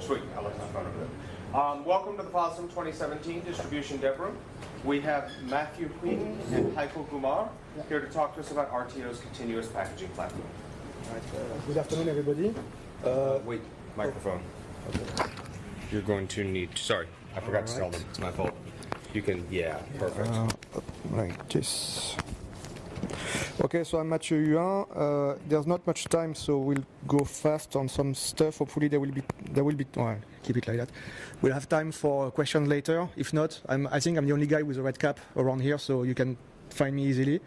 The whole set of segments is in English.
Sweet, I left my phone over there. Welcome to the FOSDEM 2017 Distribution Dev Room. We have Matthew Queen and Heiko Kumar here to talk to us about RTO's continuous packaging platform. Good afternoon, everybody. Wait, microphone. Okay. You're going to need, sorry, I forgot to tell them, it's my fault. You can, yeah, perfect. Like this. Okay, so I'm Mathieu Huin. There's not much time, so we'll go fast on some stuff. Hopefully there will be, well, keep it like that. We'll have time for questions later. If not, I think I'm the only guy with a red cap around here, so you can find me easily.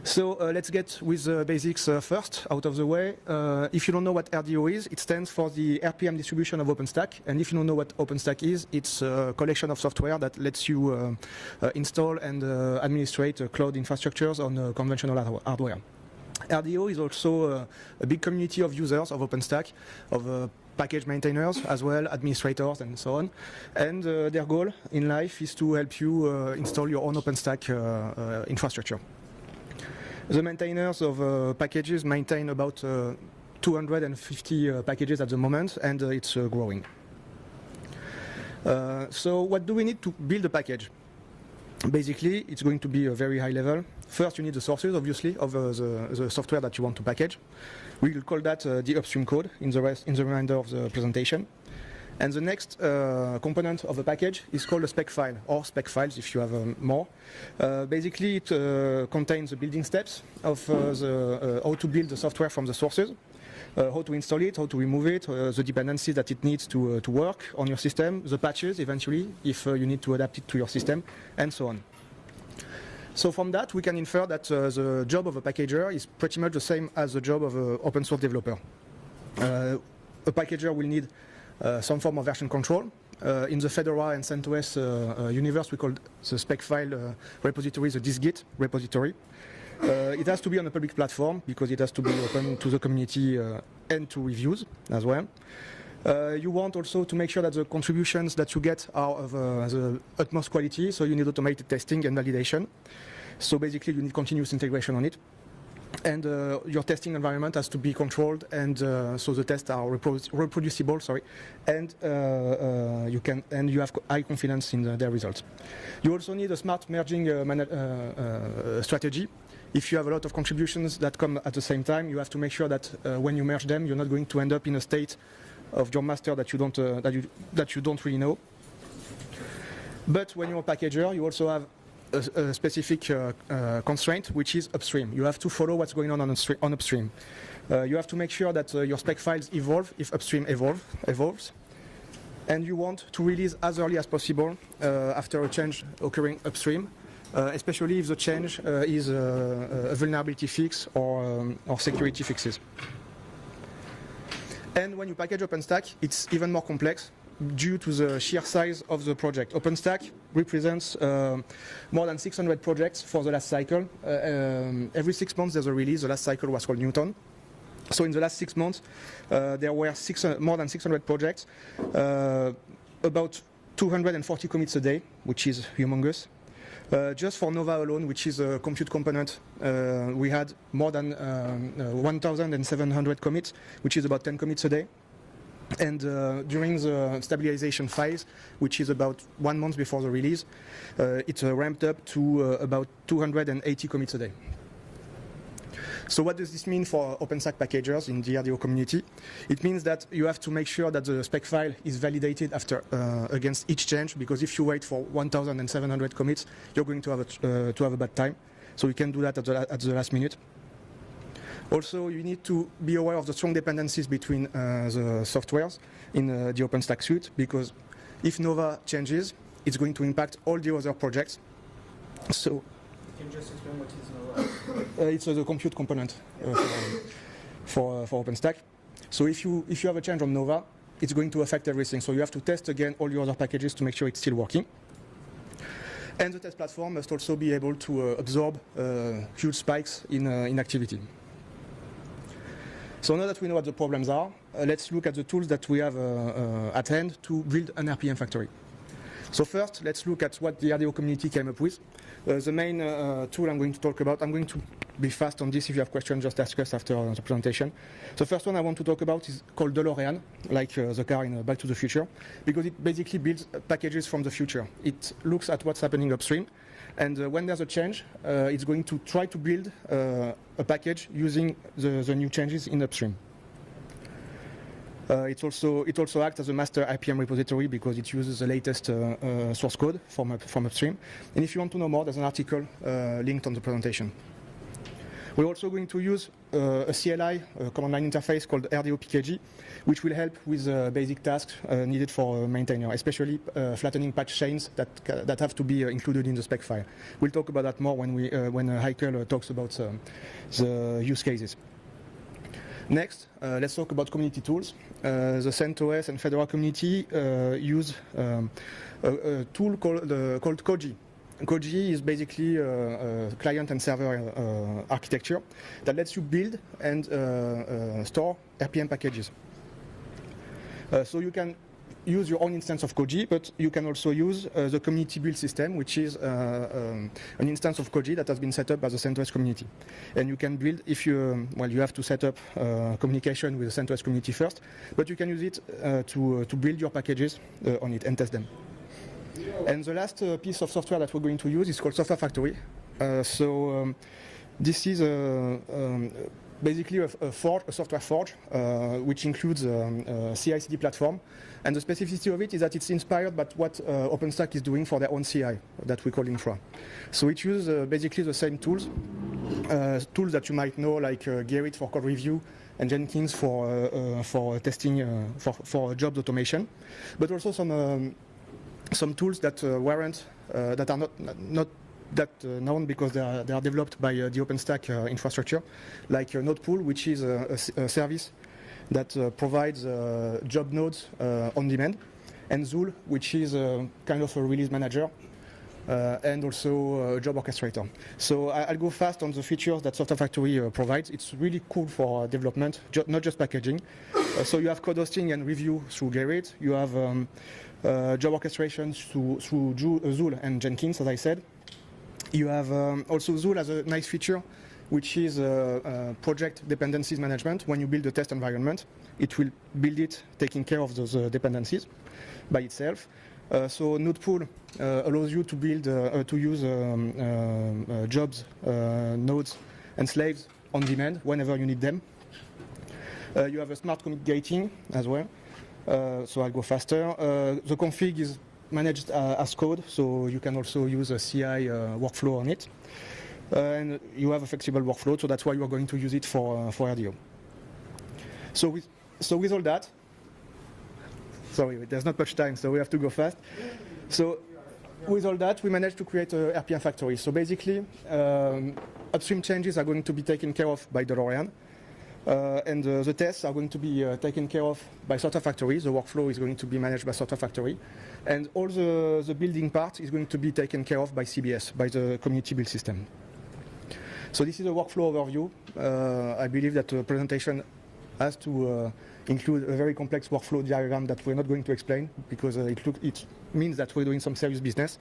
So let's get with the basics first, out of the way. If you don't know what RDO is, it stands for the RPM distribution of OpenStack. And if you don't know what OpenStack is, it's a collection of software that lets you install and administrate cloud infrastructures on conventional hardware. RDO is also a big community of users of OpenStack, of package maintainers as well, administrators and so on. And their goal in life is to help you install your own OpenStack infrastructure. The maintainers of packages maintain about 250 packages at the moment, and it's growing. So what do we need to build a package? Basically, it's going to be a very high level. First, you need the sources, obviously, of the software that you want to package. We will call that the upstream code in the remainder of the presentation. And the next component of the package is called a spec file, or spec files if you have more. Basically, it contains the building steps of how to build the software from the sources, how to install it, how to remove it, the dependencies that it needs to work on your system, the patches eventually, if you need to adapt it to your system, and so on. So from that, we can infer that the job of a packager is pretty much the same as the job of an open source developer. A packager will need some form of version control. In the Fedora and CentOS universe, we call the spec file repository the dist-git repository. It has to be on a public platform because it has to be open to the community and to reviews as well. You want also to make sure that the contributions that you get are of the utmost quality, so you need automated testing and validation. So basically you need continuous integration on it. And your testing environment has to be controlled, and so the tests are reproducible. And you have high confidence in their results. You also need a smart merging strategy. If you have a lot of contributions that come at the same time, you have to make sure that when you merge them, you're not going to end up in a state of your master that you don't really know. But when you're a packager, you also have a specific constraint, which is upstream. You have to follow what's going on upstream. You have to make sure that your spec files evolve if upstream evolves. And you want to release as early as possible after a change occurring upstream, especially if the change is a vulnerability fix or security fixes. And when you package OpenStack, it's even more complex due to the sheer size of the project. OpenStack represents more than 600 projects for the last cycle. Every 6 months there's a release. The last cycle was called Newton. So in the last 6 months there were more than 600 projects, about 240 commits a day, which is humongous. Just for Nova alone, which is a compute component, we had more than 1,700 commits, which is about 10 commits a day. And during the stabilization phase, which is about 1 month before the release, it ramped up to about 280 commits a day. So what does this mean for OpenStack packagers in the RDO community? It means that you have to make sure that the spec file is validated after against each change, because if you wait for 1,700 commits, you're going to have a bad time. So you can do that at the last minute. Also, you need to be aware of the strong dependencies between the softwares in the OpenStack suite, because if Nova changes, it's going to impact all the other projects. So, can you just explain what is Nova? It's the compute component for OpenStack. So if you have a change on Nova, it's going to affect everything. So you have to test again all your other packages to make sure it's still working. And the test platform must also be able to absorb huge spikes in activity. So now that we know what the problems are, let's look at the tools that we have at hand to build an RPM factory. So first, let's look at what the RDO community came up with. The main tool I'm going to talk about, I'm going to be fast on this. If you have questions, just ask us after the presentation. The first one I want to talk about is called DeLorean, like the car in Back to the Future, because it basically builds packages from the future. It looks at what's happening upstream, and when there's a change, it's going to try to build a package using the new changes in upstream. It also acts as a master IPM repository because it uses the latest source code from upstream. And if you want to know more, there's an article linked on the presentation. We're also going to use a CLI, a command line interface called RDO PKG, which will help with basic tasks needed for a maintainer, especially flattening patch chains that have to be included in the spec file. We'll talk about that more when Heikel talks about the use cases. Next, let's talk about community tools. The CentOS and Fedora community use a tool called Koji. Koji is basically a client and server architecture that lets you build and store RPM packages. So you can use your own instance of Koji, but you can also use the community build system, which is an instance of Koji that has been set up by the CentOS community. And you can build, if you, well, you have to set up communication with the CentOS community first, but you can use it to build your packages on it and test them. And the last piece of software that we're going to use is called Software Factory. This is basically a software forge, which includes a CI/CD platform. And the specificity of it is that it's inspired by what OpenStack is doing for their own CI that we call Infra. So it uses basically the same tools that you might know, like Gerrit for code review and Jenkins for testing, for jobs automation, but also some tools that that are not that known because they are developed by the OpenStack infrastructure, like Nodepool, which is a service that provides job nodes on demand, and Zool, which is kind of a release manager, and also a job orchestrator. So I'll go fast on the features that Software Factory provides. It's really cool for development, not just packaging. So you have code hosting and review through Gerrit. You have job orchestration through Zool and Jenkins, as I said. You have also Zool has a nice feature, which is project dependencies management. When you build a test environment, it will build it taking care of those dependencies by itself. So Nodepool allows you to build, to use jobs, nodes, and slaves on demand whenever you need them. You have a smart commit gating as well. So I'll go faster. The config is managed as code, so you can also use a CI workflow on it. And you have a flexible workflow, so that's why you are going to use it for RDO. So with all that, sorry, there's not much time, so we have to go fast. So with all that, we managed to create a RPM factory. So basically, upstream changes are going to be taken care of by DeLorean. And the tests are going to be taken care of by Software Factory. The workflow is going to be managed by Software Factory. And all the building part is going to be taken care of by CBS, by the community build system. So this is a workflow overview. I believe that the presentation has to include a very complex workflow diagram that we're not going to explain because it means that we're doing some serious business.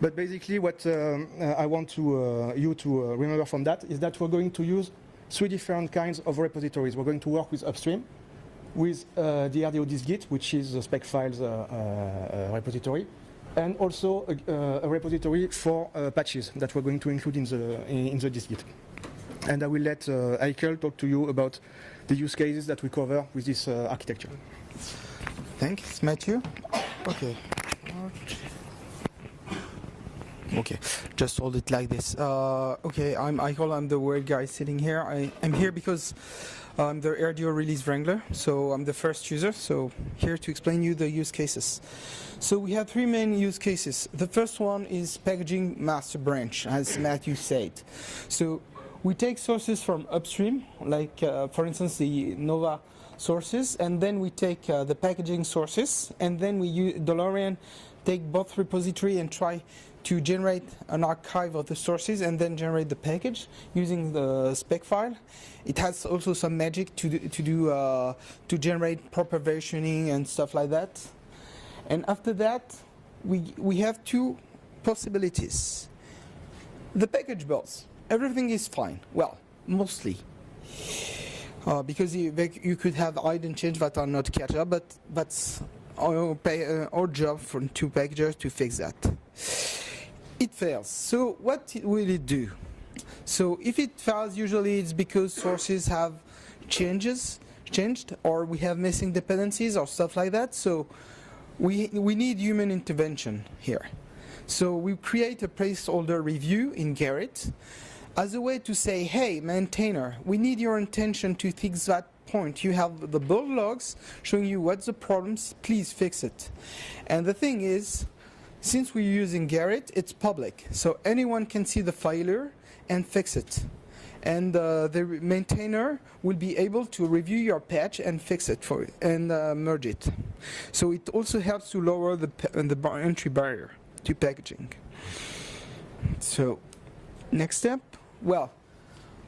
But basically what I want you to remember from that is that we're going to use 3 different kinds of repositories. We're going to work with upstream, with the RDO dist-git, which is the spec files repository, and also a repository for patches that we're going to include in the dist-git. And I will let Heikel talk to you about the use cases that we cover with this architecture. Thanks, Matthew. Okay. Okay, just hold it like this. Okay, I'm Heikel, I'm the weird guy sitting here. I'm here because I'm the RDO release wrangler, so I'm the first user, so here to explain you the use cases. So we have 3 main use cases. The first one is packaging master branch, as Matthew said. So we take sources from upstream, like for instance the Nova sources, and then we take the packaging sources, and then we use DeLorean, take both repository and try to generate an archive of the sources and then generate the package using the spec file. It has also some magic to generate proper versioning and stuff like that. And after that, we have 2 possibilities. The package bus. everything is fine. Well, mostly. Because you could have hidden changes that are not catch up, but that's our job to packagers to fix that. It fails. So what will it do? So if it fails, usually it's because sources have changed, or we have missing dependencies or stuff like that. So we need human intervention here. So we create a placeholder review in Garrett as a way to say, hey, maintainer, we need your attention to fix that point. You have the build logs showing you what's the problems, please fix it. And the thing is, since we're using Garrett, it's public. So anyone can see the failure and fix it. And the maintainer will be able to review your patch and fix it for you and merge it. So it also helps to lower the entry barrier to packaging. So next step, well,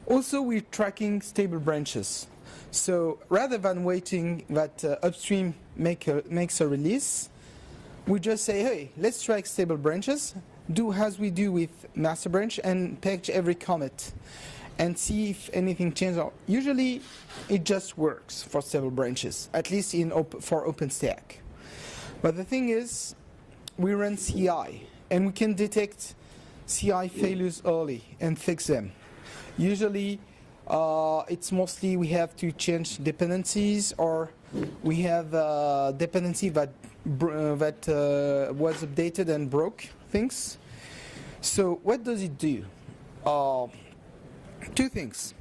also we're tracking stable branches. So rather than waiting that upstream makes a release, we just say, hey, let's track stable branches, do as we do with master branch, and package every commit and see if anything changes. Usually it just works for stable branches, at least for OpenStack. But the thing is, we run CI, and we can detect CI failures early and fix them. Usually it's mostly we have to change dependencies, or we have a dependency that was updated and broke things. So what does it do? Two things.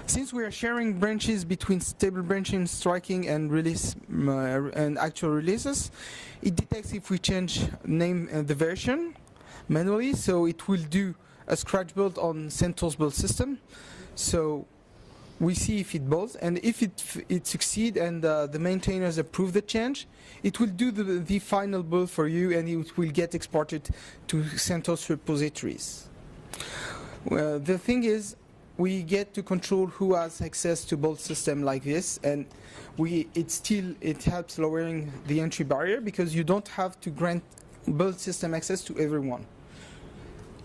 Since we are sharing branches between stable branches, tracking, and release and actual releases, it detects if we change name and the version manually. So it will do a scratch build on CentOS build system. So we see if it builds, and if it succeeds and the maintainers approve the change, it will do the final build for you, and it will get exported to CentOS repositories. Well, the thing is, we get to control who has access to build system like this, and it helps lowering the entry barrier because you don't have to grant build system access to everyone.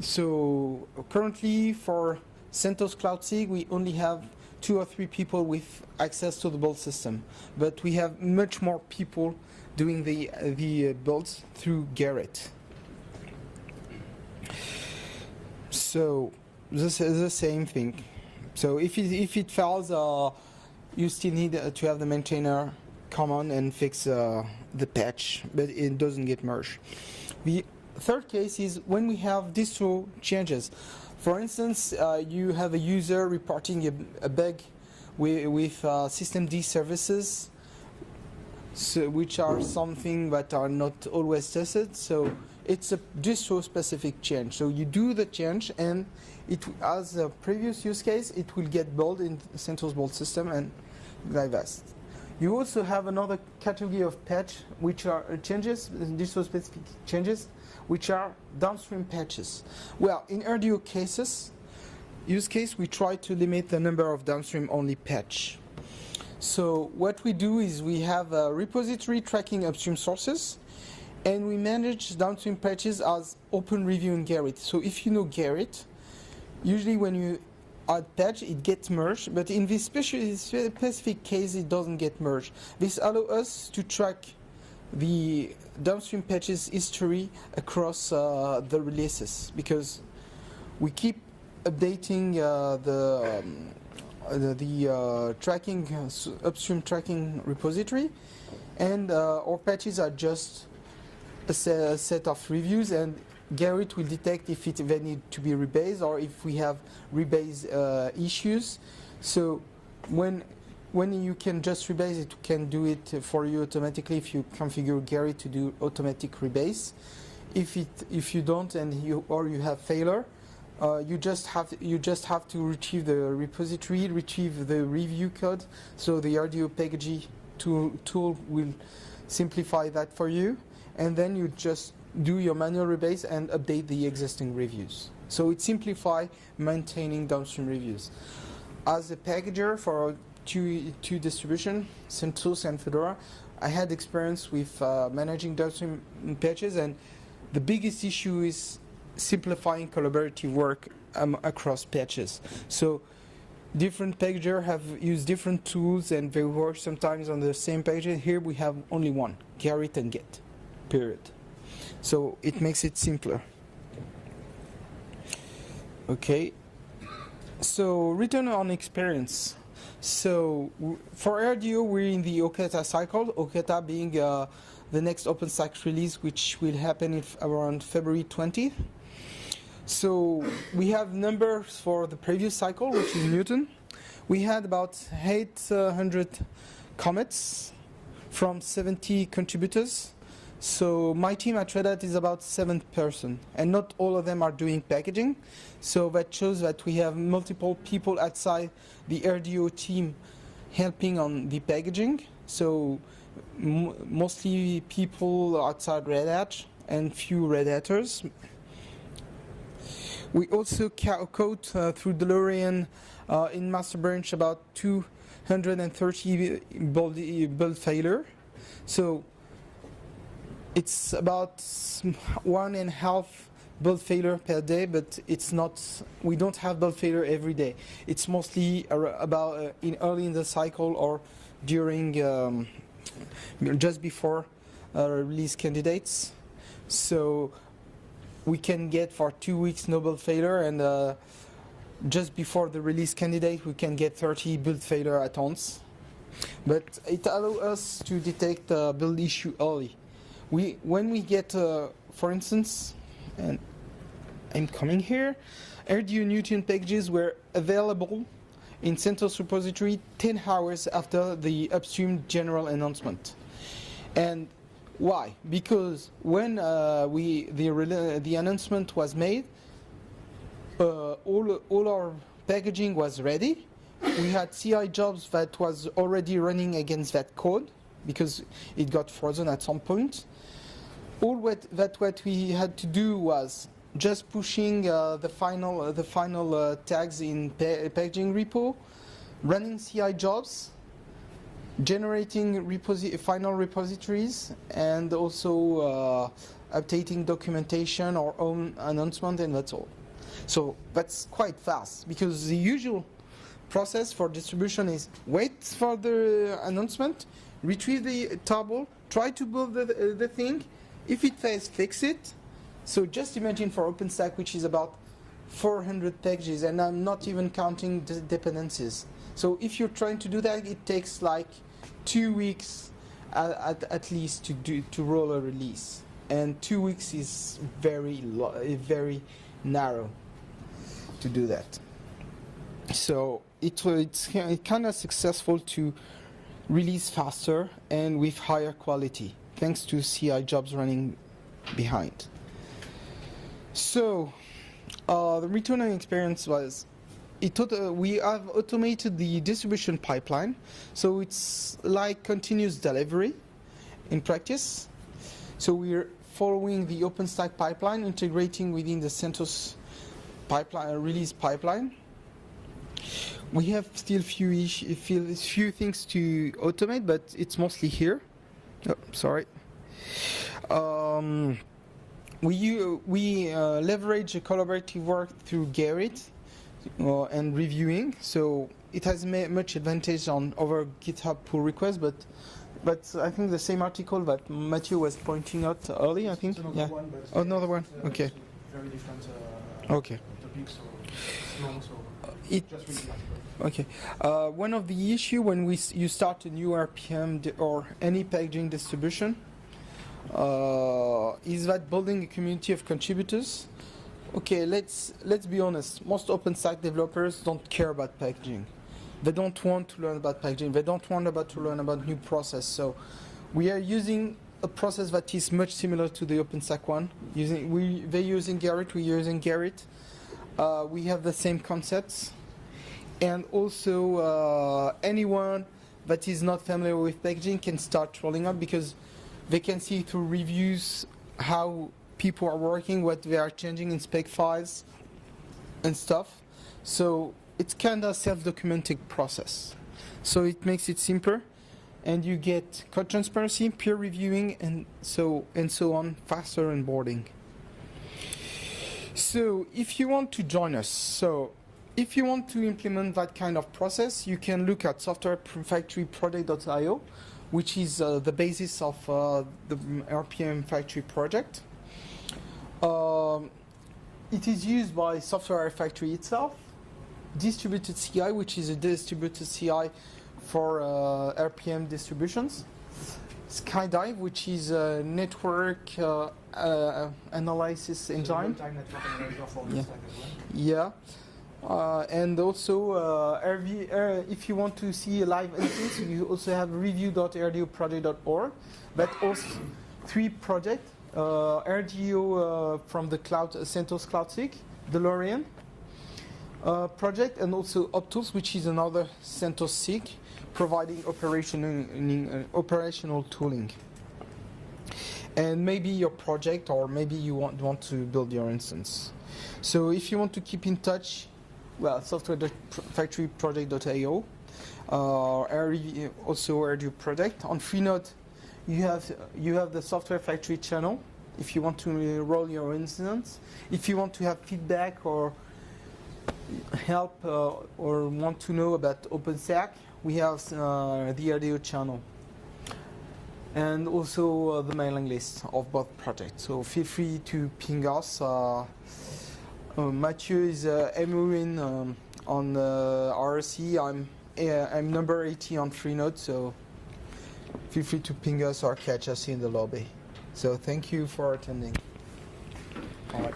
So currently for CentOS Cloud SIG, we only have 2 or 3 people with access to the build system, but we have much more people doing the builds through Garrett. So this is the same thing. So if it fails, you still need to have the maintainer come on and fix the patch, but it doesn't get merged. The third case is when we have distro changes. For instance, you have a user reporting a bug with systemd services, so which are something that are not always tested. So it's a distro-specific change. So you do the change, and it, as a previous use case, it will get built in CentOS build system and divest. You also have another category of patch, which are changes, distro-specific changes, which are downstream patches. Well, in RDO use case, we try to limit the number of downstream-only patch. So what we do is we have a repository tracking upstream sources, and we manage downstream patches as open review in Garrett. So if you know Garrett, usually when you add patch, it gets merged, but in this specific case, it doesn't get merged. This allows us to track the downstream patches history across the releases, because we keep updating the tracking upstream tracking repository, and our patches are just a set of reviews, and Garrett will detect if they need to be rebased or if we have rebase issues. So when you can just rebase, it can do it for you automatically if you configure Garrett to do automatic rebase. If you don't and you have failure, you just have to retrieve the repository, retrieve the review code. So the RDO packaging tool will simplify that for you, and then you just do your manual rebase and update the existing reviews. So it simplifies maintaining downstream reviews. As a packager for two distribution, CentOS and Fedora, I had experience with managing downstream patches, and the biggest issue is simplifying collaborative work across patches. So different packager have used different tools and they work sometimes on the same page. Here we have only one, Garrett and Git, period. So it makes it simpler. Okay, so return on experience. So for RDO, we're in the Okata cycle, Okata being the next OpenStack release, which will happen around February 20th. So we have numbers for the previous cycle, which is Newton. We had about 800 commits from 70 contributors. So my team at Red Hat is about 7 person, and not all of them are doing packaging. So that shows that we have multiple people outside the RDO team helping on the packaging. So mostly people outside Red Hat and few Red Hatters. We also code through DeLorean in master branch about 230 build failure. So it's about 1.5 build failure per day, but it's not. We don't have build failure every day. It's mostly about early in the cycle or during just before release candidates. So we can get for 2 weeks no build failure, and just before the release candidate we can get 30 build failure at once. But it allows us to detect build issue early. When we get, for instance, and I'm coming here, RDO Newton packages were available in CentOS repository 10 hours after the upstream general announcement. And why? Because when the announcement was made, all our packaging was ready. We had CI jobs that was already running against that code because it got frozen at some point. All what we had to do was just pushing the final tags in packaging repo, running CI jobs, generating final repositories, and also updating documentation or own announcement, and that's all. So that's quite fast, because the usual process for distribution is wait for the announcement, retrieve the table, try to build the thing. If it fails, fix it. So just imagine for OpenStack, which is about 400 packages, and I'm not even counting the dependencies. So if you're trying to do that, it takes like 2 weeks at least to roll a release, and 2 weeks is very narrow to do that. So it's kind of successful to release faster and with higher quality, thanks to CI jobs running behind. So the return on experience was, we have automated the distribution pipeline, so it's like continuous delivery in practice. So we're following the OpenStack pipeline, integrating within the CentOS pipeline, release pipeline. We have still few things to automate, but it's mostly here. Oh, sorry. We leverage collaborative work through Garrett and reviewing, so it has much advantage over GitHub pull requests, but I think the same article that Matthew was pointing out earlier, I think. It's another yeah. one, but Oh, another one. Okay. very different Okay. topics, so it's long, so It. just read the article. Okay. One of the issue when you start a new RPM or any packaging distribution is that building a community of contributors. Okay, let's be honest. Most OpenStack developers don't care about packaging. They don't want to learn about packaging. They don't want to learn about new process. So we are using a process that is much similar to the OpenStack one. They're using Garrett. We're using Garrett. We have the same concepts. And also, anyone that is not familiar with packaging can start rolling up, because they can see through reviews how people are working, what they are changing in spec files and stuff. So it's kind of self-documenting process. So it makes it simpler, and you get code transparency, peer reviewing, and so on, faster onboarding. So if you want to join us, so if you want to implement that kind of process, you can look at softwarefactoryproject.io, which is the basis of the RPM Factory project. It is used by Software Factory itself, Distributed CI, which is a distributed CI for RPM distributions, Skydive, which is a network analysis engine. Real-time network analyzer for Yeah. this type as well. Yeah, and also if you want to see a live instance, you also have review.rdioproject.org, but also 3 projects, RDO from the cloud, CentOS CloudSeek, DeLorean project, and also Optools, which is another CentOS SIG, providing operational tooling. And maybe your project, or maybe you want to build your instance. So if you want to keep in touch, well, softwarefactoryproject.io, also RDO project. On Freenode, you have the Software Factory channel. If you want to enroll your instance, if you want to have feedback or help or want to know about OpenStack, we have the RDO channel. And also the mailing list of both projects. So feel free to ping us. Mathieu is MOin on RC. I'm number 80 on Freenode, so feel free to ping us or catch us in the lobby. So thank you for attending. All right.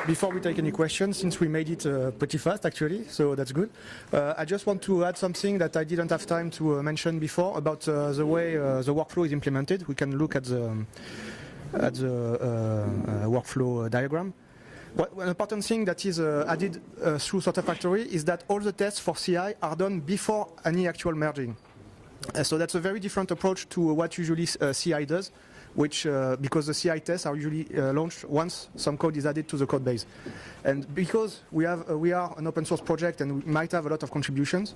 Before we take any questions, since we made it pretty fast actually, so that's good. I just want to add something that I didn't have time to mention before about the way the workflow is implemented. We can look at the workflow diagram. One important thing that is added through Software Factory is that all the tests for CI are done before any actual merging. So that's a very different approach to what usually CI does, which because the CI tests are usually launched once some code is added to the code base. And because we are an open source project and we might have a lot of contributions,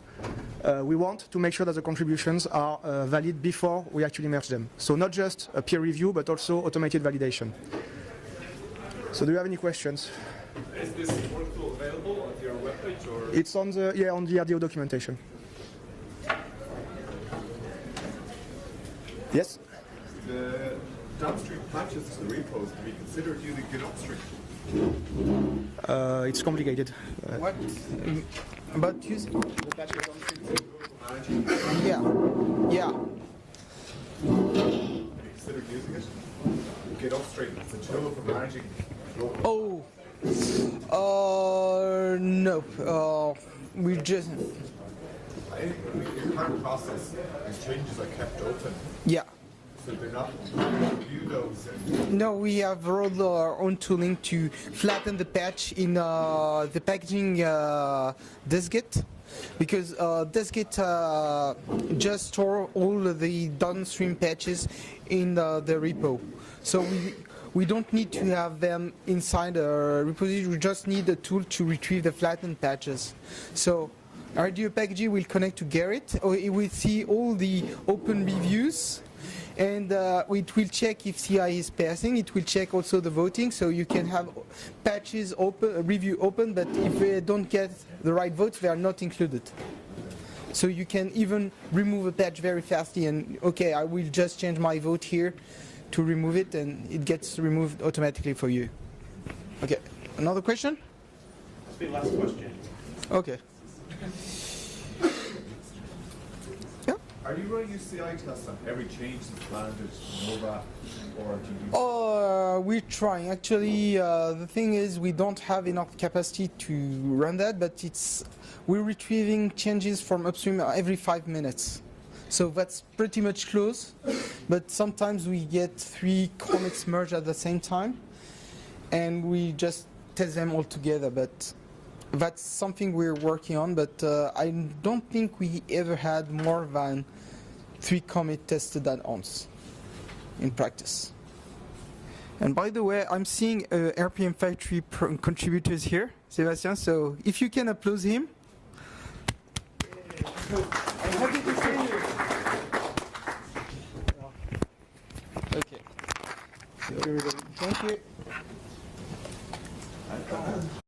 we want to make sure that the contributions are valid before we actually merge them. So not just a peer review, but also automated validation. So do you have any questions? Is this workflow available on your webpage or? It's on the RDO documentation. Yes? The downstream patches to the repos can be considered using Git upstream. It's complicated. What about using? The patches downstream managing. Yeah. Have you considered using it? Git upstream, it's a tool for managing. No. We just. Your current process and changes are kept open, Yeah. so they're not review those. No, we have wrote our own tooling to flatten the patch in the packaging dist-git, because dist-git just store all of the downstream patches in the repo. So we don't need to have them inside a repository. We just need a tool to retrieve the flattened patches. So RDO packaging will connect to Gerrit, or it will see all the open reviews, and it will check if CI is passing. It will check also the voting, so you can have patches open, review open, but if they don't get the right votes, they are not included. So you can even remove a patch very fastly, and okay, I will just change my vote here to remove it, and it gets removed automatically for you. Okay, another question? That's the last question. Okay. Yeah. Are you running your CI tests on every change that's landed in Nova, or do you? We're trying. Actually, the thing is, we don't have enough capacity to run that, but we're retrieving changes from upstream every 5 minutes. So that's pretty much close, but sometimes we get 3 commits merged at the same time, and we just test them all together. But that's something we're working on, but I don't think we ever had more than 3 commits tested at once in practice. And by the way, I'm seeing RPM Factory contributors here, Sebastian, so if you can applaud him. I'm happy to see you. Okay. So Thank you, everybody. Thank you.